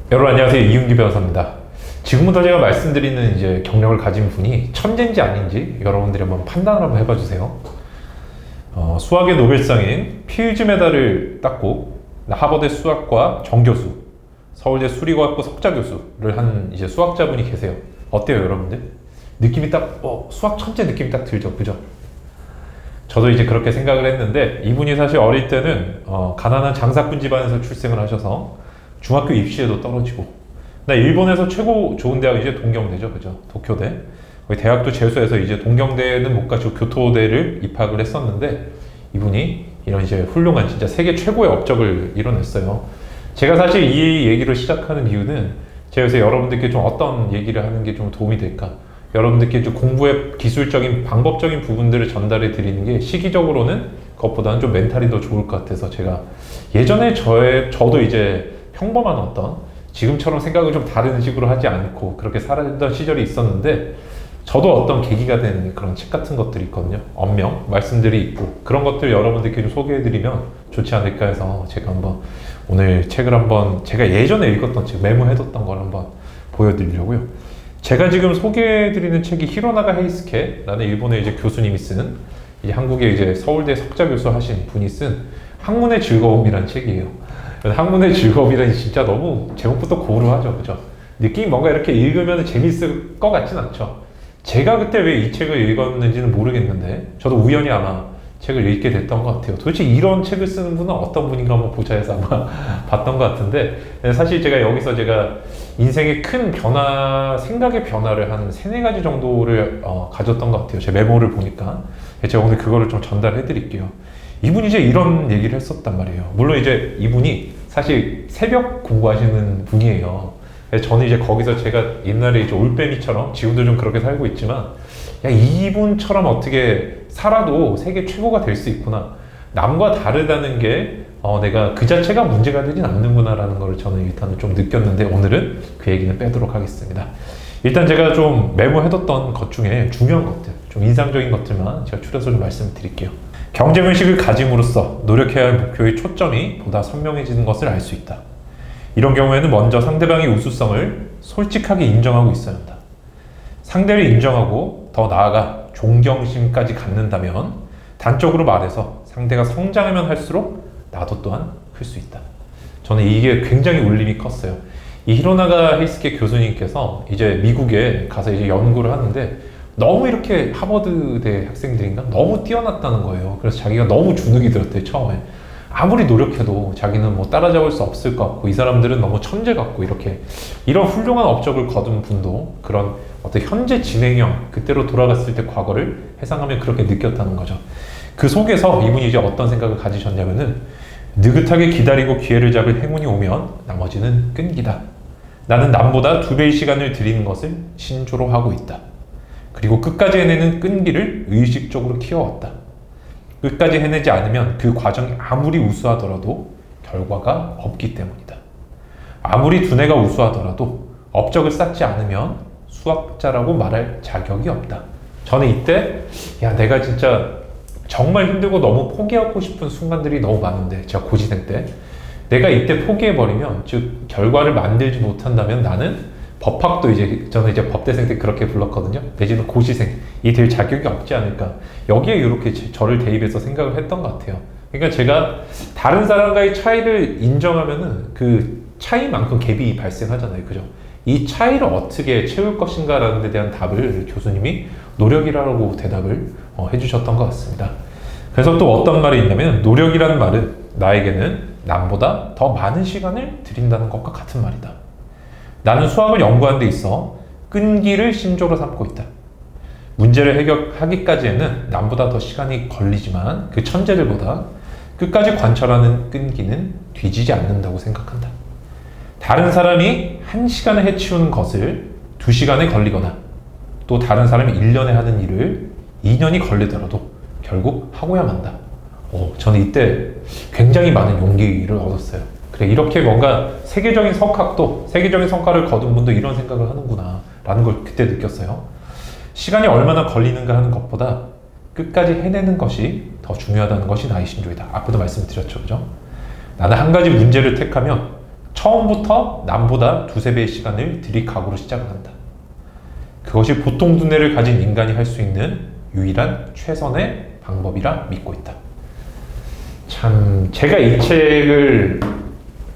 여러분 안녕하세요. 이윤기 변호사입니다. 지금부터 제가 말씀드리는 이제 경력을 가진 분이 천재인지 아닌지 여러분들이 한번 판단을 한번 해봐 주세요. 수학의 노벨상인 필즈 메달을 땄고 하버드 수학과 정교수, 서울대 수리과학부 석좌 교수를 한 이제 수학자분이 계세요. 어때요, 여러분들? 느낌이 딱 수학 천재 느낌이 딱 들죠, 그죠? 저도 이제 그렇게 생각을 했는데 이분이 사실 어릴 때는 가난한 장사꾼 집안에서 출생을 하셔서 중학교 입시에도 떨어지고, 일본에서 최고 좋은 대학이 이제 동경대죠, 그죠? 도쿄대. 거기 대학도 재수해서 이제 동경대는 못 가지고 교토대를 입학을 했었는데, 이분이 이런 이제 훌륭한 진짜 세계 최고의 업적을 이뤄냈어요. 제가 사실 이 얘기를 시작하는 이유는 제가 요새 여러분들께 좀 어떤 얘기를 하는 게 좀 도움이 될까? 여러분들께 좀 공부의 기술적인 방법적인 부분들을 전달해 드리는 게 시기적으로는 그것보다는 좀 멘탈이 더 좋을 것 같아서, 제가 예전에 저도 이제 평범한 어떤 지금처럼 생각을 좀 다른 식으로 하지 않고 그렇게 살았던 시절이 있었는데, 저도 어떤 계기가 된 그런 책 같은 것들이 있거든요. 언명 말씀들이 있고, 그런 것들 여러분들께 좀 소개해드리면 좋지 않을까 해서 제가 한번 오늘 책을 한번, 제가 예전에 읽었던 책 메모해뒀던 걸 한번 보여드리려고요. 제가 지금 소개해드리는 책이 히로나가 헤이스케라는 일본의 이제 교수님이 쓴, 이제 한국의 이제 서울대 석좌 교수 하신 분이 쓴 학문의 즐거움이라는 책이에요. 학문의 즐거움이라니 진짜 너무 제목부터 고루하죠, 그죠? 느낌이 뭔가 이렇게 읽으면 재밌을 것 같진 않죠. 제가 그때 왜 이 책을 읽었는지는 모르겠는데, 저도 우연히 아마 책을 읽게 됐던 것 같아요. 도대체 이런 책을 쓰는 분은 어떤 분인가 한번 보자 해서 아마 봤던 것 같은데, 사실 제가 여기서 제가 인생의 큰 변화, 생각의 변화를 한 3-4가지 정도를 가졌던 것 같아요. 제 메모를 보니까. 제가 오늘 그거를 좀 전달해 드릴게요. 이분이 이제 이런 얘기를 했었단 말이에요. 물론 이제 이분이 사실 새벽 공부하시는 분이에요. 저는 이제 거기서 제가 옛날에 이제 올빼미처럼, 지금도 좀 그렇게 살고 있지만, 야, 이분처럼 어떻게 살아도 세계 최고가 될 수 있구나. 남과 다르다는 게 내가 그 자체가 문제가 되진 않는구나라는 걸 저는 일단은 좀 느꼈는데, 오늘은 그 얘기는 빼도록 하겠습니다. 일단 제가 좀 메모해뒀던 것 중에 중요한 것들, 좀 인상적인 것들만 제가 추려서 좀 말씀을 드릴게요. 경쟁의식을 가짐으로써 노력해야 할 목표의 초점이 보다 선명해지는 것을 알 수 있다. 이런 경우에는 먼저 상대방의 우수성을 솔직하게 인정하고 있어야 한다. 상대를 인정하고 더 나아가 존경심까지 갖는다면, 단적으로 말해서 상대가 성장하면 할수록 나도 또한 클 수 있다. 저는 이게 굉장히 울림이 컸어요. 이 히로나가 헤이스케 교수님께서 이제 미국에 가서 이제 연구를 하는데, 너무 이렇게 하버드대 학생들인가? 너무 뛰어났다는 거예요. 그래서 자기가 너무 주눅이 들었대요, 처음에. 아무리 노력해도 자기는 뭐 따라잡을 수 없을 것 같고, 이 사람들은 너무 천재 같고, 이렇게 이런 훌륭한 업적을 거둔 분도 그런 어떤 현재 진행형, 그때로 돌아갔을 때 과거를 회상하면 그렇게 느꼈다는 거죠. 그 속에서 이분이 이제 어떤 생각을 가지셨냐면은, 느긋하게 기다리고 기회를 잡을 행운이 오면 나머지는 끈기다. 나는 남보다 2배의 시간을 들이는 것을 신조로 하고 있다. 그리고 끝까지 해내는 끈기를 의식적으로 키워왔다. 끝까지 해내지 않으면 그 과정이 아무리 우수하더라도 결과가 없기 때문이다. 아무리 두뇌가 우수하더라도 업적을 쌓지 않으면 수학자라고 말할 자격이 없다. 저는 이때 내가 진짜 정말 힘들고 너무 포기하고 싶은 순간들이 너무 많은데, 제가 고시생 때 내가 이때 포기해버리면, 즉 결과를 만들지 못한다면 나는 법학도 저는 이제 법대생 때 그렇게 불렀거든요. 내지는 고시생이 될 자격이 없지 않을까. 여기에 이렇게 저를 대입해서 생각을 했던 것 같아요. 그러니까 제가 다른 사람과의 차이를 인정하면은 그 차이만큼 갭이 발생하잖아요, 그죠? 이 차이를 어떻게 채울 것인가라는 데 대한 답을 교수님이 노력이라고 대답을 해주셨던 것 같습니다. 그래서 또 어떤 말이 있냐면, 노력이라는 말은 나에게는 남보다 더 많은 시간을 들인다는 것과 같은 말이다. 나는 수학을 연구하는 데 있어 끈기를 신조로 삼고 있다. 문제를 해결하기까지에는 남보다 더 시간이 걸리지만, 그 천재들보다 끝까지 관철하는 끈기는 뒤지지 않는다고 생각한다. 다른 사람이 1시간에 해치우는 것을 2시간에 걸리거나, 또 다른 사람이 1년에 하는 일을 2년이 걸리더라도 결국 하고야 만다. 저는 이때 굉장히 많은 용기를 얻었어요. 그래, 이렇게 뭔가 세계적인 성과를 거둔 분도 이런 생각을 하는구나 라는 걸 그때 느꼈어요. 시간이 얼마나 걸리는가 하는 것보다 끝까지 해내는 것이 더 중요하다는 것이 나의 신조이다. 앞서도 말씀드렸죠, 그죠? 나는 한 가지 문제를 택하면 처음부터 남보다 두세 배의 시간을 들일 각오로 시작을 한다. 그것이 보통 두뇌를 가진 인간이 할 수 있는 유일한 최선의 방법이라 믿고 있다. 참, 제가 이 책을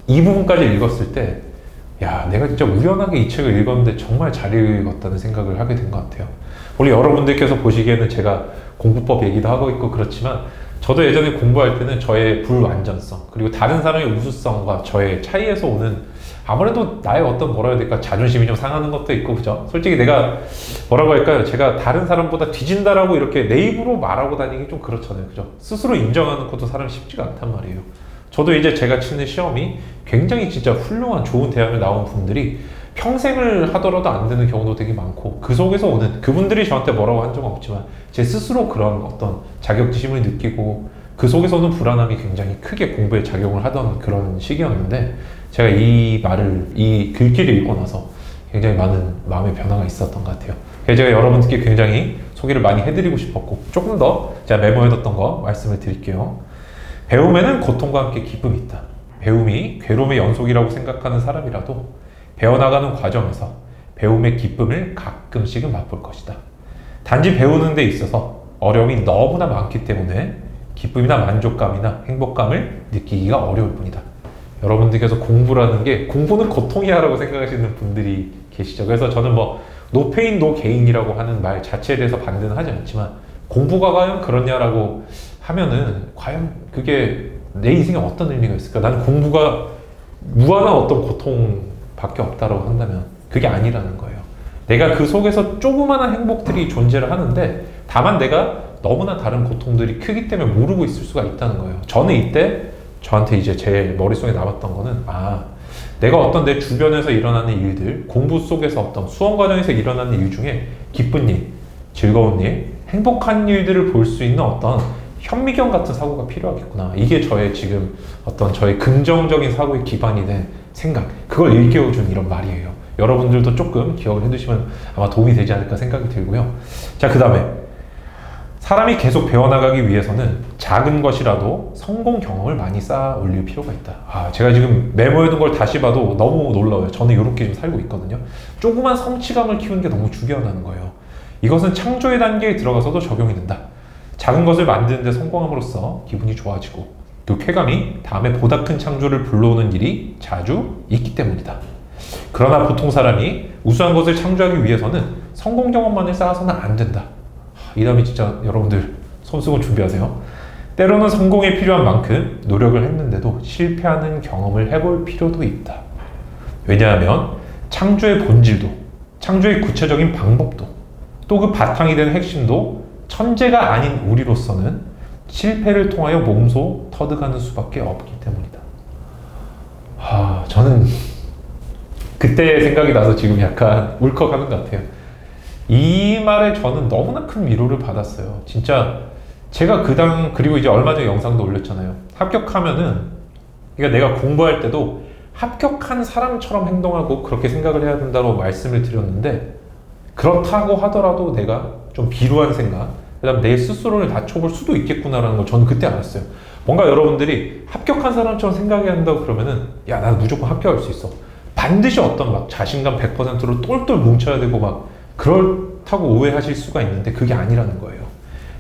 이 부분까지 읽었을 때, 야, 내가 진짜 우연하게 이 책을 읽었는데 정말 잘 읽었다는 생각을 하게 된 것 같아요. 우리 여러분들께서 보시기에는 제가 공부법 얘기도 하고 있고 그렇지만, 저도 예전에 공부할 때는 저의 불완전성, 그리고 다른 사람의 우수성과 저의 차이에서 오는, 아무래도 나의 어떤 뭐라 해야 될까, 자존심이 좀 상하는 것도 있고, 그죠? 솔직히 내가 뭐라고 할까요? 제가 다른 사람보다 뒤진다라고 이렇게 내 입으로 말하고 다니기 좀 그렇잖아요, 그죠? 스스로 인정하는 것도 사람이 쉽지가 않단 말이에요. 저도 이제 제가 치는 시험이 굉장히 진짜 훌륭한 좋은 대학을 나온 분들이 평생을 하더라도 안 되는 경우도 되게 많고, 그 속에서 오는, 그분들이 저한테 뭐라고 한 적은 없지만 제 스스로 그런 어떤 자격지심을 느끼고 그 속에서 오는 불안함이 굉장히 크게 공부에 작용을 하던 그런 시기였는데, 제가 이 말을, 이 글귀를 읽고 나서 굉장히 많은 마음의 변화가 있었던 것 같아요. 그래서 제가 여러분들께 굉장히 소개를 많이 해드리고 싶었고, 조금 더 제가 메모해뒀던 거 말씀을 드릴게요. 배움에는 고통과 함께 기쁨이 있다. 배움이 괴로움의 연속이라고 생각하는 사람이라도 배워나가는 과정에서 배움의 기쁨을 가끔씩은 맛볼 것이다. 단지 배우는 데 있어서 어려움이 너무나 많기 때문에 기쁨이나 만족감이나 행복감을 느끼기가 어려울 뿐이다. 여러분들께서 공부라는 게, 공부는 고통이야 라고 생각하시는 분들이 계시죠. 그래서 저는 뭐 노페인 노게인이라고 하는 말 자체에 대해서 반대는 하지 않지만, 공부가 과연 그렇냐라고 하면은 과연 그게 내 인생에 어떤 의미가 있을까? 나는 공부가 무한한 어떤 고통밖에 없다라고 한다면 그게 아니라는 거예요. 내가 그 속에서 조그마한 행복들이 존재를 하는데, 다만 내가 너무나 다른 고통들이 크기 때문에 모르고 있을 수가 있다는 거예요. 저는 이때 저한테 이제 제 머릿속에 남았던 거는, 아, 내가 어떤 내 주변에서 일어나는 일들, 공부 속에서 어떤 수험 과정에서 일어나는 일 중에 기쁜 일, 즐거운 일, 행복한 일들을 볼 수 있는 어떤 현미경 같은 사고가 필요하겠구나. 이게 저의 지금 어떤 저의 긍정적인 사고의 기반이 된 생각, 그걸 일깨워준 이런 말이에요. 여러분들도 조금 기억을 해두시면 아마 도움이 되지 않을까 생각이 들고요. 자, 그 다음에 사람이 계속 배워나가기 위해서는 작은 것이라도 성공 경험을 많이 쌓아 올릴 필요가 있다. 아, 제가 지금 메모해둔 걸 다시 봐도 너무 놀라워요. 저는 이렇게 좀 살고 있거든요. 조그만 성취감을 키우는 게 너무 중요하다는 거예요. 이것은 창조의 단계에 들어가서도 적용이 된다. 작은 것을 만드는 데 성공함으로써 기분이 좋아지고, 그 쾌감이 다음에 보다 큰 창조를 불러오는 일이 자주 있기 때문이다. 그러나 보통 사람이 우수한 것을 창조하기 위해서는 성공 경험만을 쌓아서는 안 된다. 이 다음에 진짜 여러분들 손수건 준비하세요. 때로는 성공에 필요한 만큼 노력을 했는데도 실패하는 경험을 해볼 필요도 있다. 왜냐하면 창조의 본질도, 창조의 구체적인 방법도, 또 그 바탕이 되는 핵심도 천재가 아닌 우리로서는 실패를 통하여 몸소 터득하는 수밖에 없기 때문이다. 저는 그때 생각이 나서 지금 약간 울컥하는 것 같아요. 이 말에 저는 너무나 큰 위로를 받았어요. 진짜 제가 그리고 이제 얼마 전에 영상도 올렸잖아요. 합격하면은, 그러니까 내가 공부할 때도 합격한 사람처럼 행동하고 그렇게 생각을 해야 된다고 말씀을 드렸는데, 그렇다고 하더라도 내가 좀 비루한 생각, 그다음 내 스스로를 낮춰볼 수도 있겠구나라는 걸 저는 그때 알았어요. 뭔가 여러분들이 합격한 사람처럼 생각해야 한다고 그러면은, 야, 나는 무조건 합격할 수 있어. 반드시 어떤 막 자신감 100%로 똘똘 뭉쳐야 되고 막 그렇다고 오해하실 수가 있는데, 그게 아니라는 거예요.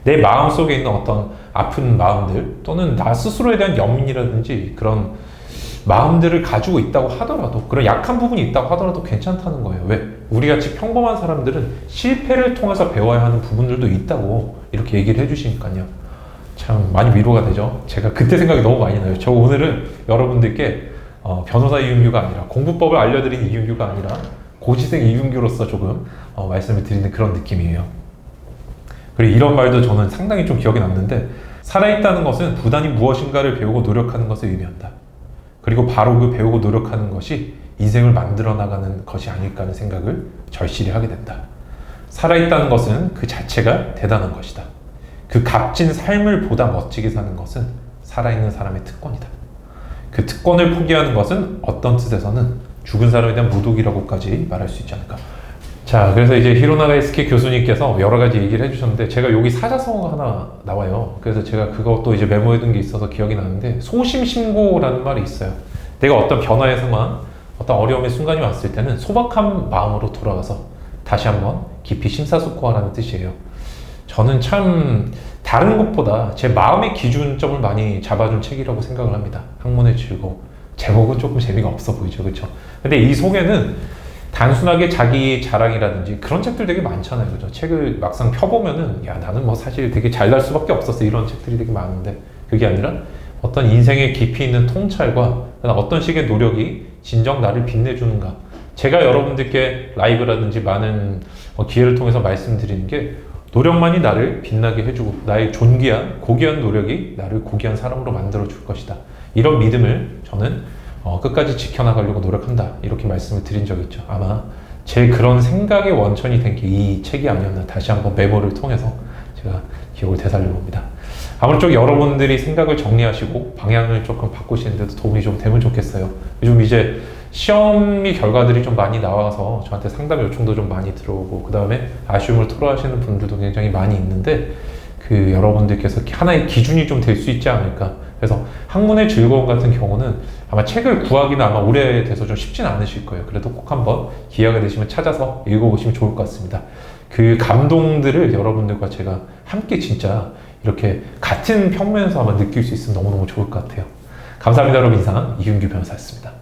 내 마음속에 있는 어떤 아픈 마음들, 또는 나 스스로에 대한 연민이라든지 그런 마음들을 가지고 있다고 하더라도, 그런 약한 부분이 있다고 하더라도 괜찮다는 거예요. 왜? 우리같이 평범한 사람들은 실패를 통해서 배워야 하는 부분들도 있다고 이렇게 얘기를 해주시니까요. 참 많이 위로가 되죠. 제가 그때 생각이 너무 많이 나요. 저 오늘은 여러분들께 변호사 이윤규가 아니라, 공부법을 알려드린 이윤규가 아니라 고시생 이윤규로서 조금 말씀을 드리는 그런 느낌이에요. 그리고 이런 말도 저는 상당히 좀 기억에 남는데, 살아있다는 것은 부단히 무엇인가를 배우고 노력하는 것을 의미한다. 그리고 바로 그 배우고 노력하는 것이 인생을 만들어 나가는 것이 아닐까 하는 생각을 절실히 하게 된다. 살아있다는 것은 그 자체가 대단한 것이다. 그 값진 삶을 보다 멋지게 사는 것은 살아있는 사람의 특권이다. 그 특권을 포기하는 것은 어떤 뜻에서는 죽은 사람에 대한 모독이라고까지 말할 수 있지 않을까. 자, 그래서 이제 히로나가 에스케 교수님께서 여러 가지 얘기를 해주셨는데, 제가 여기 사자성어가 하나 나와요. 그래서 제가 그것도 이제 메모해둔 게 있어서 기억이 나는데, 소심신고라는 말이 있어요. 내가 어떤 변화의 상황, 어떤 어려움의 순간이 왔을 때는 소박한 마음으로 돌아가서 다시 한번 깊이 심사숙고하라는 뜻이에요. 저는 참 다른 것보다 제 마음의 기준점을 많이 잡아준 책이라고 생각을 합니다. 학문의 즐거움. 제목은 조금 재미가 없어 보이죠, 그렇죠? 근데 이 속에는 단순하게 자기 자랑이라든지 그런 책들 되게 많잖아요, 그죠? 책을 막상 펴보면은 야 나는 뭐 사실 되게 잘날 수밖에 없었어 이런 책들이 되게 많은데 그게 아니라 어떤 인생의 깊이 있는 통찰과 어떤 식의 노력이 진정 나를 빛내주는가. 제가 여러분들께 라이브라든지 많은 기회를 통해서 말씀드리는 게 노력만이 나를 빛나게 해주고 나의 존귀한 고귀한 노력이 나를 고귀한 사람으로 만들어 줄 것이다. 이런 믿음을 저는 끝까지 지켜나가려고 노력한다. 이렇게 말씀을 드린 적이 있죠. 아마 제 그런 생각의 원천이 된 게 이 책이 아니었나. 다시 한번 메모를 통해서 제가 기억을 되살려 봅니다. 아무쪼록 여러분들이 생각을 정리하시고 방향을 조금 바꾸시는데도 도움이 좀 되면 좋겠어요. 요즘 이제 시험이 결과들이 좀 많이 나와서 저한테 상담 요청도 좀 많이 들어오고 그 다음에 아쉬움을 토로하시는 분들도 굉장히 많이 있는데 그 여러분들께서 하나의 기준이 좀 될 수 있지 않을까. 그래서 학문의 즐거움 같은 경우는 아마 책을 구하기는 아마 오래돼서 좀 쉽진 않으실 거예요. 그래도 꼭 한번 기회가 되시면 찾아서 읽어보시면 좋을 것 같습니다. 그 감동들을 여러분들과 제가 함께 진짜 이렇게 같은 평면에서 아마 느낄 수 있으면 너무너무 좋을 것 같아요. 감사합니다. 여러분 이상 이윤규 변호사였습니다.